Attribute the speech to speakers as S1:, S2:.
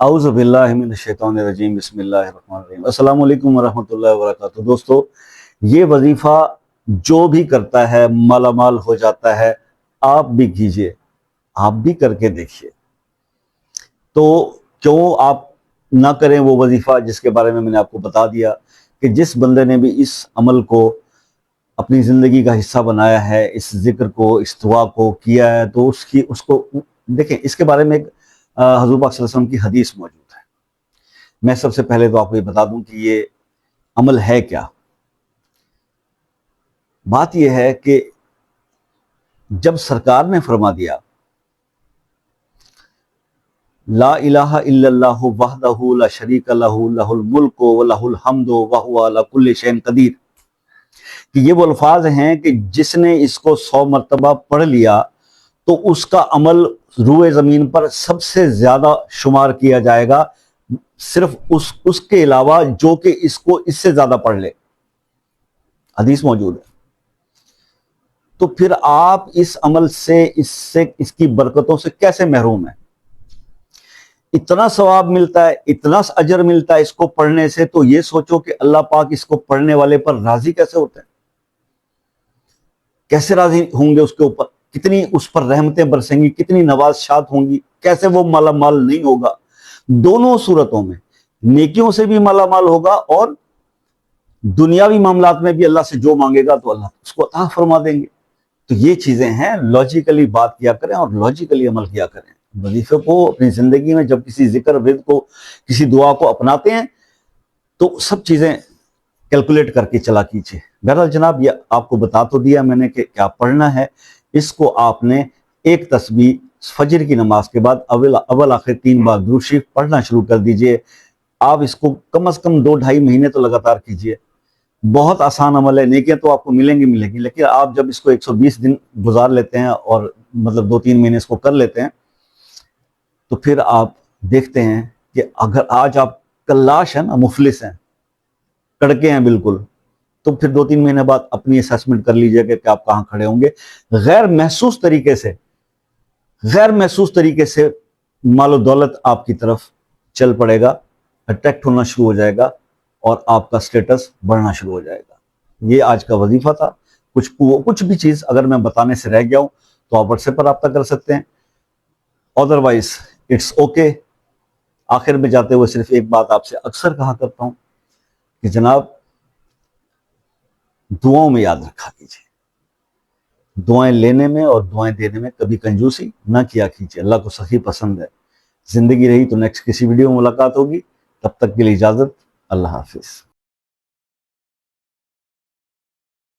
S1: اعوذ باللہ من الشیطان الرجیم بسم اللہ الرحمن الرحیم السلام علیکم ورحمۃ اللہ وبرکاتہ۔ دوستو، یہ وظیفہ جو بھی کرتا ہے مالا مال ہو جاتا ہے، آپ بھی کیجئے، آپ بھی کر کے دیکھیے۔ تو کیوں آپ نہ کریں وہ وظیفہ جس کے بارے میں نے آپ کو بتا دیا کہ جس بندے نے بھی اس عمل کو اپنی زندگی کا حصہ بنایا ہے، اس ذکر کو، اس دعا کو کیا ہے، تو اس کو دیکھیں۔ اس کے بارے میں ایک حضور پاک صلی اللہ علیہ وسلم کی حدیث موجود ہے۔ میں سب سے پہلے تو آپ کو یہ بتا دوں کہ یہ عمل ہے کیا۔ بات یہ ہے کہ جب سرکار نے فرما دیا لا الہ الا اللہ وحدہ لا شریک لہ لہ الملک ولہ الحمد وہو علی کل شیء قدیر، کہ یہ وہ الفاظ ہیں کہ جس نے اس کو 100 مرتبہ پڑھ لیا تو اس کا عمل روئے زمین پر سب سے زیادہ شمار کیا جائے گا، صرف اس کے علاوہ جو کہ اس کو اس سے زیادہ پڑھ لے۔ حدیث موجود ہے۔ تو پھر آپ اس عمل سے اس کی برکتوں سے کیسے محروم ہیں؟ اتنا ثواب ملتا ہے، اتنا اجر ملتا ہے اس کو پڑھنے سے، تو یہ سوچو کہ اللہ پاک اس کو پڑھنے والے پر راضی کیسے ہوتے ہیں، کیسے راضی ہوں گے اس کے اوپر، کتنی اس پر رحمتیں برسیں گی، کتنی نوازشات ہوں گی، کیسے وہ مالا مال نہیں ہوگا۔ دونوں صورتوں میں نیکیوں سے بھی مالا مال ہوگا، اور دنیاوی معاملات میں بھی اللہ سے جو مانگے گا تو اللہ اس کو عطا فرما دیں گے۔ تو یہ چیزیں ہیں، لاجیکلی بات کیا کریں اور لاجیکلی عمل کیا کریں۔ وظیفے کو اپنی زندگی میں جب کسی ذکر ورد کو، کسی دعا کو اپناتے ہیں تو سب چیزیں کیلکولیٹ کر کے چلا کیجیے۔ بہرحال جناب، یہ آپ کو بتا تو دیا میں نے کہ کیا پڑھنا ہے۔ اس کو آپ نے ایک تسبیح فجر کی نماز کے بعد اول آخر 3 بار درود شریف پڑھنا شروع کر دیجئے۔ آپ اس کو کم از کم 2-2.5 مہینے تو لگاتار کیجئے۔ بہت آسان عمل ہے، نیکیاں تو آپ کو ملیں گی، لیکن آپ جب اس کو 120 دن گزار لیتے ہیں اور مطلب 2-3 مہینے اس کو کر لیتے ہیں، تو پھر آپ دیکھتے ہیں کہ اگر آج آپ کلاش ہیں نا، مفلس ہیں، کڑکے ہیں بالکل، تو پھر 2-3 مہینے بعد اپنی اسیسمنٹ کر لیجئے کہ آپ کہاں کھڑے ہوں گے۔ غیر محسوس طریقے سے مال و دولت آپ کی طرف چل پڑے گا، اٹریکٹ ہونا شروع ہو جائے گا، اور آپ کا سٹیٹس بڑھنا شروع ہو جائے گا۔ یہ آج کا وظیفہ تھا۔ کچھ بھی چیز اگر میں بتانے سے رہ گیا ہوں تو آپ واٹس ایپ پر رابطہ کر سکتے ہیں، ادروائز اٹس اوکے۔ آخر میں جاتے ہوئے صرف ایک بات آپ سے اکثر کہا کرتا ہوں کہ جناب، دعاؤں میں یاد رکھا کیجیے، دعائیں لینے میں اور دعائیں دینے میں کبھی کنجوسی نہ کیا کیجیے۔ اللہ کو سخی پسند ہے۔ زندگی رہی تو نیکسٹ کسی ویڈیو میں ملاقات ہوگی، تب تک کے لیے اجازت، اللہ حافظ۔